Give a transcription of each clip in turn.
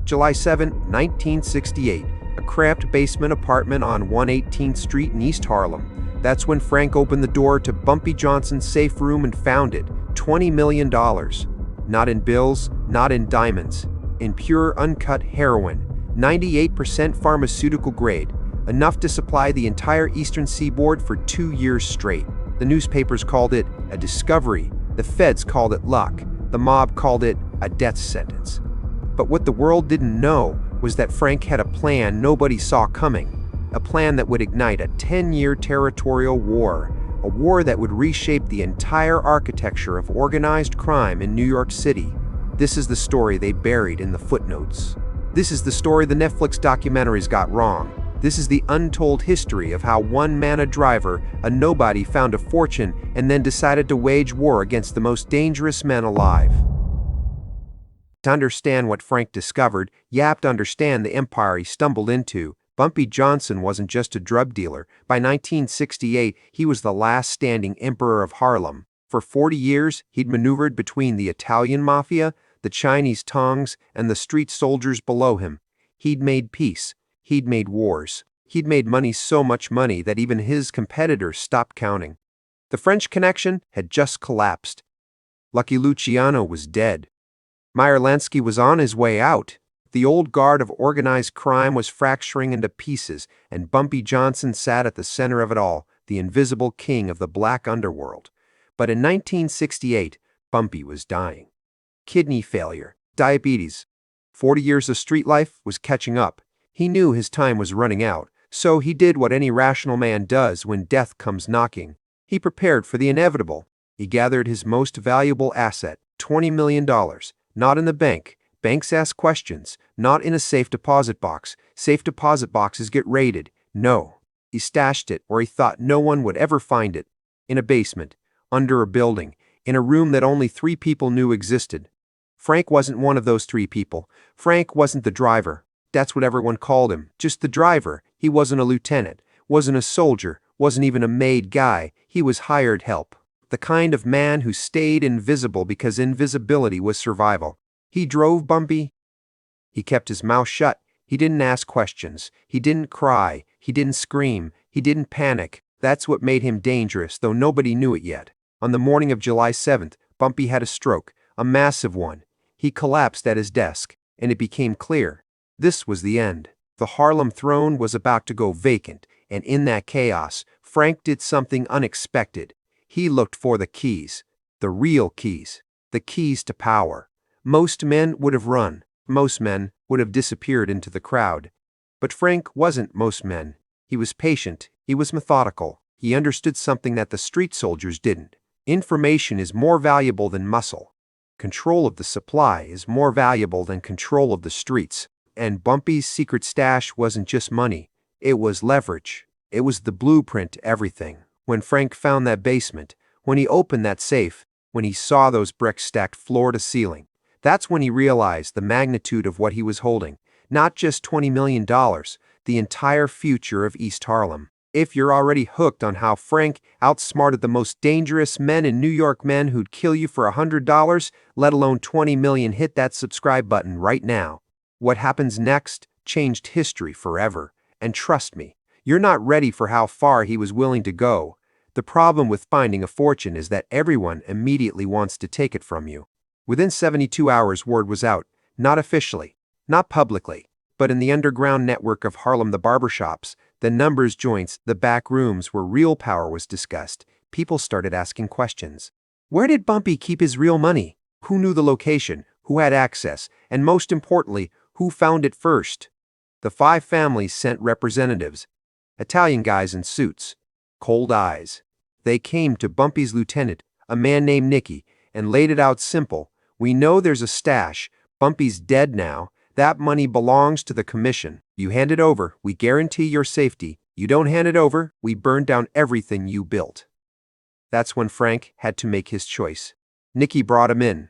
July 7, 1968, a cramped basement apartment on 118th Street in East Harlem. That's when Frank opened the door to Bumpy Johnson's safe room and found it, $20 million. Not in bills, not in diamonds, in pure uncut heroin, 98% pharmaceutical grade, enough to supply the entire eastern seaboard for 2 years straight. The newspapers called it a discovery, the feds called it luck, the mob called it a death sentence. But what the world didn't know was that Frank had a plan nobody saw coming, a plan that would ignite a 10-year territorial war, a war that would reshape the entire architecture of organized crime in New York City. This is the story they buried in the footnotes. This is the story the Netflix documentaries got wrong. This is the untold history of how one man, a driver, a nobody, found a fortune and then decided to wage war against the most dangerous men alive. To understand what Frank discovered, you have to understand the empire he stumbled into. Bumpy Johnson wasn't just a drug dealer. By 1968, he was the last standing emperor of Harlem. For 40 years, he'd maneuvered between the Italian mafia, the Chinese tongs, and the street soldiers below him. He'd made peace. He'd made wars. He'd made money, so much money that even his competitors stopped counting. The French Connection had just collapsed. Lucky Luciano was dead. Meyer Lansky was on his way out. The old guard of organized crime was fracturing into pieces, and Bumpy Johnson sat at the center of it all, the invisible king of the black underworld. But in 1968, Bumpy was dying. Kidney failure, diabetes. 40 years of street life was catching up. He knew his time was running out, so he did what any rational man does when death comes knocking. He prepared for the inevitable. He gathered his most valuable asset, $20 million, not in the bank. Banks ask questions, not in a safe deposit box. Safe deposit boxes get raided. No. He stashed it where he thought no one would ever find it. In a basement, under a building, in a room that only 3 people knew existed. Frank wasn't one of those 3 people. Frank wasn't the driver. That's what everyone called him, just the driver. He wasn't a lieutenant, wasn't a soldier, wasn't even a made guy. He was hired help. The kind of man who stayed invisible because invisibility was survival. He drove Bumpy. He kept his mouth shut. He didn't ask questions. He didn't cry. He didn't scream. He didn't panic. That's what made him dangerous, though nobody knew it yet. On the morning of July 7th, Bumpy had a stroke, a massive one. He collapsed at his desk, and it became clear. This was the end. The Harlem throne was about to go vacant, and in that chaos, Frank did something unexpected. He looked for the keys, the real keys, the keys to power. Most men would have run. Most men would have disappeared into the crowd. But Frank wasn't most men. He was patient. He was methodical. He understood something that the street soldiers didn't. Information is more valuable than muscle. Control of the supply is more valuable than control of the streets. And Bumpy's secret stash wasn't just money. It was leverage. It was the blueprint to everything. When Frank found that basement, when he opened that safe, when he saw those bricks stacked floor to ceiling, that's when he realized the magnitude of what he was holding. Not just $20 million, the entire future of East Harlem. If you're already hooked on how Frank outsmarted the most dangerous men in New York, men who'd kill you for $100, let alone $20 million, hit that subscribe button right now. What happens next changed history forever. And trust me, you're not ready for how far he was willing to go. The problem with finding a fortune is that everyone immediately wants to take it from you. Within 72 hours, word was out, not officially, not publicly, but in the underground network of Harlem, the barbershops, the numbers joints, the back rooms where real power was discussed. People started asking questions. Where did Bumpy keep his real money? Who knew the location? Who had access? And most importantly, who found it first? The 5 families sent representatives, Italian guys in suits, cold eyes. They came to Bumpy's lieutenant, a man named Nicky, and laid it out simple. We know there's a stash. Bumpy's dead now. That money belongs to the commission. You hand it over, we guarantee your safety. You don't hand it over, we burn down everything you built. That's when Frank had to make his choice. Nicky brought him in.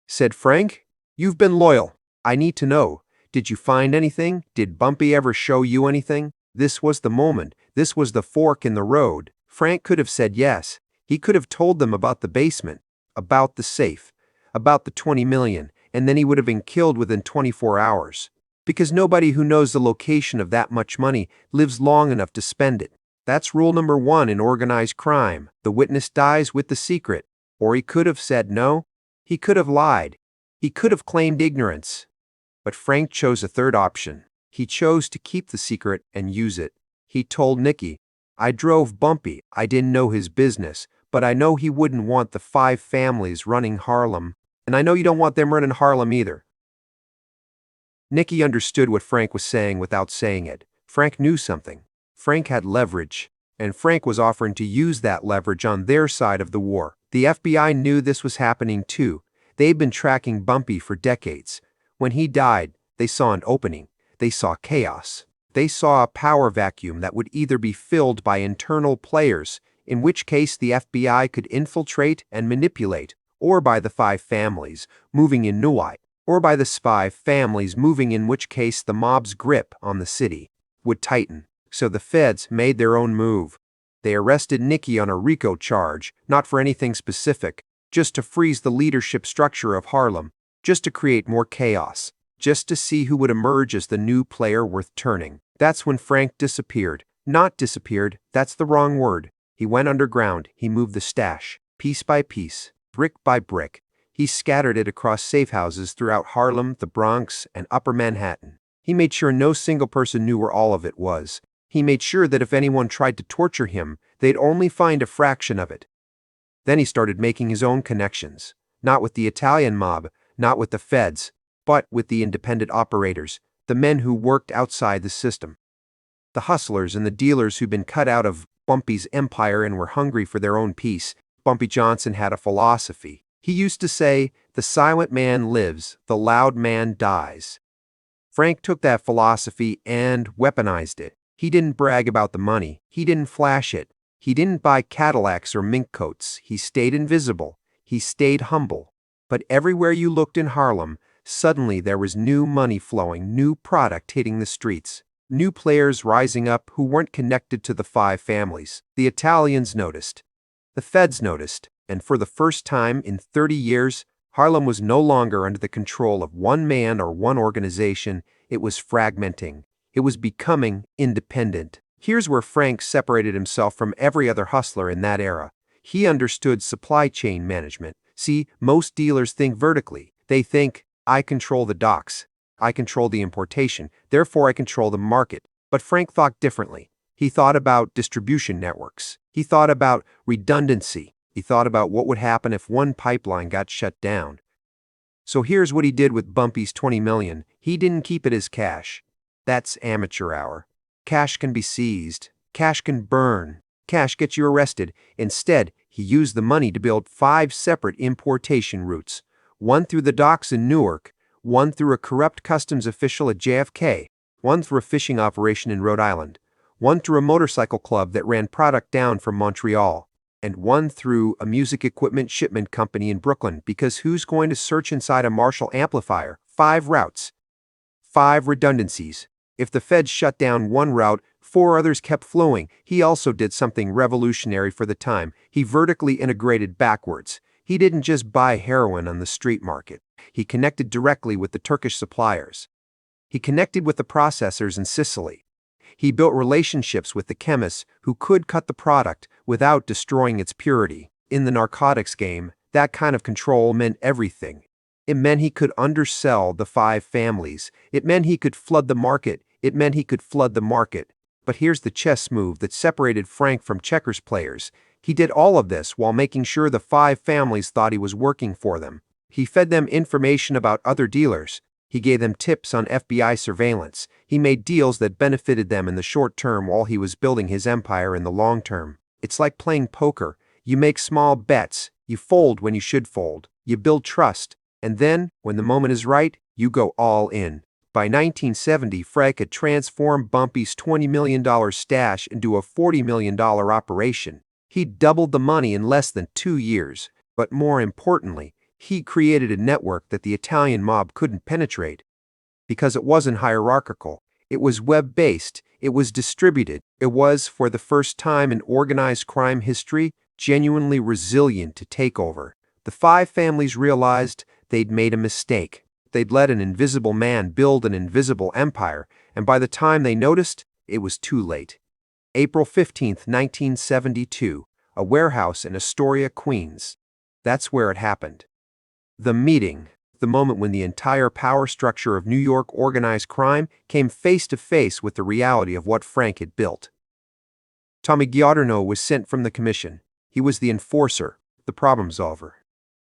Said, Frank, you've been loyal. I need to know. Did you find anything? Did Bumpy ever show you anything? This was the moment. This was the fork in the road. Frank could have said yes. He could have told them about the basement, about the safe, about the $20 million, and then he would have been killed within 24 hours. Because nobody who knows the location of that much money lives long enough to spend it. That's rule number 1 in organized crime. The witness dies with the secret. Or he could have said no. He could have lied. He could have claimed ignorance. But Frank chose a third option. He chose to keep the secret and use it. He told Nicky, "I drove Bumpy. I didn't know his business, but I know he wouldn't want the 5 families running Harlem. And I know you don't want them running Harlem either." Nicky understood what Frank was saying without saying it. Frank knew something. Frank had leverage, and Frank was offering to use that leverage on their side of the war. The FBI knew this was happening too. They'd been tracking Bumpy for decades. When he died, they saw an opening. They saw chaos. They saw a power vacuum that would either be filled by internal players, in which case the FBI could infiltrate and manipulate, or by the 5 families moving in Nuai, or by the 5 families moving, in which case the mob's grip on the city would tighten. So the feds made their own move. They arrested Nicky on a RICO charge, not for anything specific, just to freeze the leadership structure of Harlem, just to create more chaos, just to see who would emerge as the new player worth turning. That's when Frank disappeared. Not disappeared, that's the wrong word. He went underground. He moved the stash, piece by piece, brick by brick. He scattered it across safe houses throughout Harlem, the Bronx, and Upper Manhattan. He made sure no single person knew where all of it was. He made sure that if anyone tried to torture him, they'd only find a fraction of it. Then he started making his own connections, not with the Italian mob, not with the feds, but with the independent operators, the men who worked outside the system. The hustlers and the dealers who'd been cut out of Bumpy's empire and were hungry for their own piece. Bumpy Johnson had a philosophy. He used to say, "The silent man lives, the loud man dies." Frank took that philosophy and weaponized it. He didn't brag about the money. He didn't flash it. He didn't buy Cadillacs or mink coats. He stayed invisible. He stayed humble. But everywhere you looked in Harlem, suddenly there was new money flowing, new product hitting the streets, new players rising up who weren't connected to the 5 families. The Italians noticed. The feds noticed. And for the first time in 30 years, Harlem was no longer under the control of one man or one organization. It was fragmenting. It was becoming independent. Here's where Frank separated himself from every other hustler in that era. He understood supply chain management. See, most dealers think vertically. They think, "I control the docks. I control the importation. Therefore, I control the market." But Frank thought differently. He thought about distribution networks. He thought about redundancy. He thought about what would happen if one pipeline got shut down. So here's what he did with Bumpy's $20 million. He didn't keep it as cash. That's amateur hour. Cash can be seized. Cash can burn. Cash gets you arrested. Instead, he used the money to build 5 separate importation routes. One through the docks in Newark, one through a corrupt customs official at JFK, one through a fishing operation in Rhode Island, one through a motorcycle club that ran product down from Montreal, and one through a music equipment shipment company in Brooklyn, because who's going to search inside a Marshall amplifier? 5 routes. 5 redundancies. If the feds shut down one route, 4 others kept flowing. He also did something revolutionary for the time. He vertically integrated backwards. He didn't just buy heroin on the street market. He connected directly with the Turkish suppliers. He connected with the processors in Sicily. He built relationships with the chemists who could cut the product without destroying its purity. In the narcotics game, that kind of control meant everything. It meant he could undersell the 5 families. It meant he could flood the market. It meant he could flood the market. But here's the chess move that separated Frank from checkers players. He did all of this while making sure the 5 families thought he was working for them. He fed them information about other dealers. He gave them tips on FBI surveillance. He made deals that benefited them in the short term while he was building his empire in the long term. It's like playing poker. You make small bets. You fold when you should fold. You build trust. And then, when the moment is right, you go all in. By 1970, Frank had transformed Bumpy's $20 million stash into a $40 million operation. He doubled the money in less than 2 years. But more importantly, he created a network that the Italian mob couldn't penetrate. Because it wasn't hierarchical. It was web-based. It was distributed. It was, for the first time in organized crime history, genuinely resilient to takeover. The 5 families realized They'd made a mistake. They'd let an invisible man build an invisible empire, and by the time they noticed, it was too late. April 15th, 1972, a warehouse in Astoria, Queens. That's where it happened. The meeting, the moment when the entire power structure of New York organized crime came face to face with the reality of what Frank had built. Tommy Giordano was sent from the commission. He was the enforcer, the problem solver.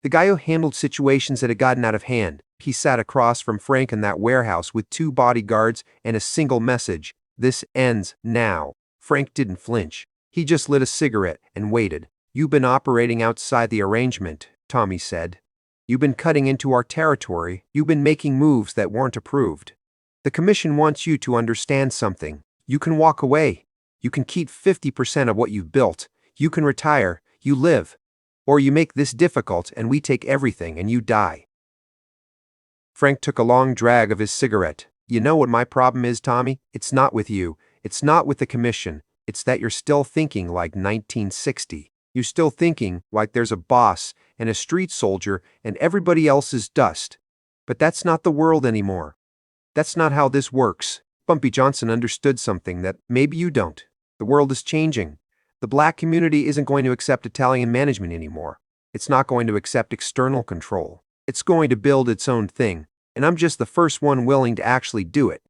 The guy who handled situations that had gotten out of hand. He sat across from Frank in that warehouse with 2 bodyguards and a single message: "This ends now." Frank didn't flinch. He just lit a cigarette and waited. "You've been operating outside the arrangement," Tommy said. "You've been cutting into our territory. You've been making moves that weren't approved. The commission wants you to understand something. You can walk away. You can keep 50% of what you've built. You can retire. You live. Or you make this difficult and we take everything and you die." Frank took a long drag of his cigarette. "You know what my problem is, Tommy? It's not with you. It's not with the commission. It's that you're still thinking like 1960. You're still thinking like there's a boss and a street soldier and everybody else is dust. But that's not the world anymore. That's not how this works." Bumpy Johnson understood something that maybe you don't. The world is changing. The black community isn't going to accept Italian management anymore. It's not going to accept external control. It's going to build its own thing, and I'm just the first one willing to actually do it.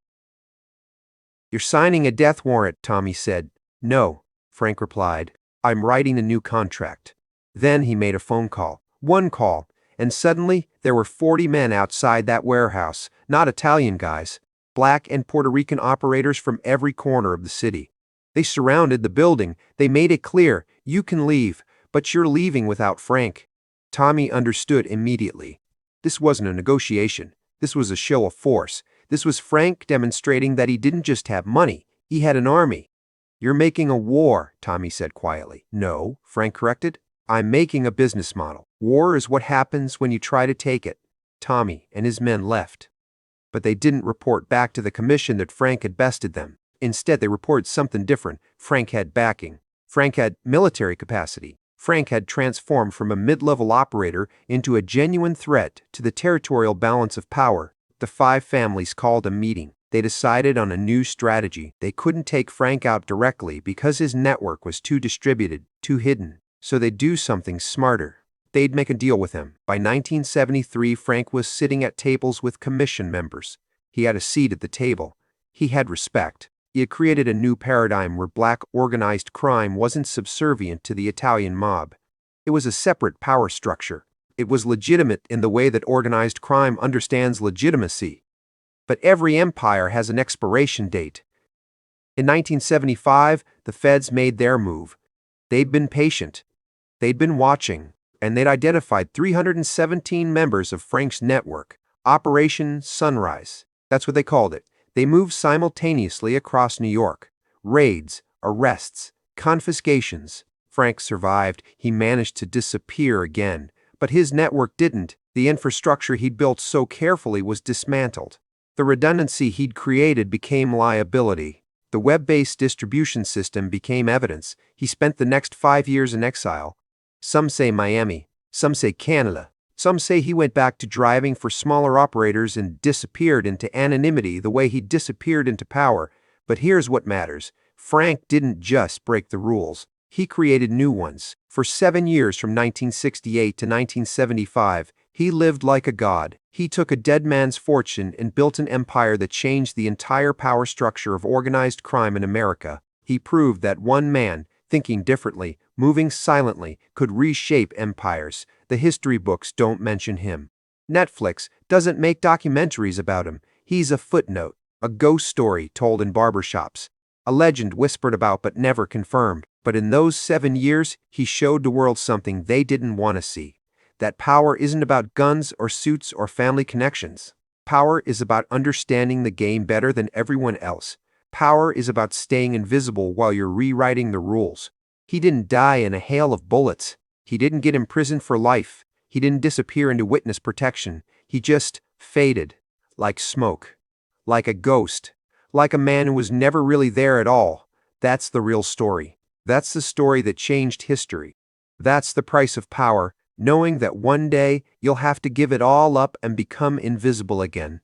"You're signing a death warrant," Tommy said. "No," Frank replied. "I'm writing a new contract." Then he made a phone call. One call, and suddenly there were 40 men outside that warehouse, not Italian guys, black and Puerto Rican operators from every corner of the city. They surrounded the building. They made it clear, "You can leave, but you're leaving without Frank." Tommy understood immediately. This wasn't a negotiation. This was a show of force. This was Frank demonstrating that he didn't just have money, he had an army. "You're making a war," Tommy said quietly. "No," Frank corrected. "I'm making a business model. War is what happens when you try to take it." Tommy and his men left. But they didn't report back to the commission that Frank had bested them. Instead, they reported something different. Frank had backing. Frank had military capacity. Frank had transformed from a mid-level operator into a genuine threat to the territorial balance of power. The 5 families called a meeting. They decided on a new strategy. They couldn't take Frank out directly because his network was too distributed, too hidden. So they'd do something smarter. They'd make a deal with him. By 1973, Frank was sitting at tables with commission members. He had a seat at the table. He had respect. He had created a new paradigm where black organized crime wasn't subservient to the Italian mob. It was a separate power structure. It was legitimate in the way that organized crime understands legitimacy. But every empire has an expiration date. In 1975, the feds made their move. They'd been patient. They'd been watching, and they'd identified 317 members of Frank's network. Operation Sunrise. That's what they called it. They moved simultaneously across New York. Raids, arrests, confiscations. Frank survived. He managed to disappear again. But his network didn't. The infrastructure he'd built so carefully was dismantled. The redundancy he'd created became liability. The web-based distribution system became evidence. He spent the next 5 years in exile. Some say Miami. Some say Canada. Some say he went back to driving for smaller operators and disappeared into anonymity the way he disappeared into power. But here's what matters. Frank didn't just break the rules. He created new ones. For 7 years from 1968 to 1975, he lived like a god. He took a dead man's fortune and built an empire that changed the entire power structure of organized crime in America. He proved that one man, thinking differently, moving silently, could reshape empires. The history books don't mention him. Netflix doesn't make documentaries about him. He's a footnote, a ghost story told in barbershops, a legend whispered about but never confirmed. But in those 7 years, he showed the world something they didn't want to see. That power isn't about guns or suits or family connections. Power is about understanding the game better than everyone else. Power is about staying invisible while you're rewriting the rules. He didn't die in a hail of bullets. He didn't get imprisoned for life. He didn't disappear into witness protection. He just faded, like smoke, like a ghost, like a man who was never really there at all. That's the real story. That's the story that changed history. That's the price of power. knowing that one day you'll have to give it all up and become invisible again.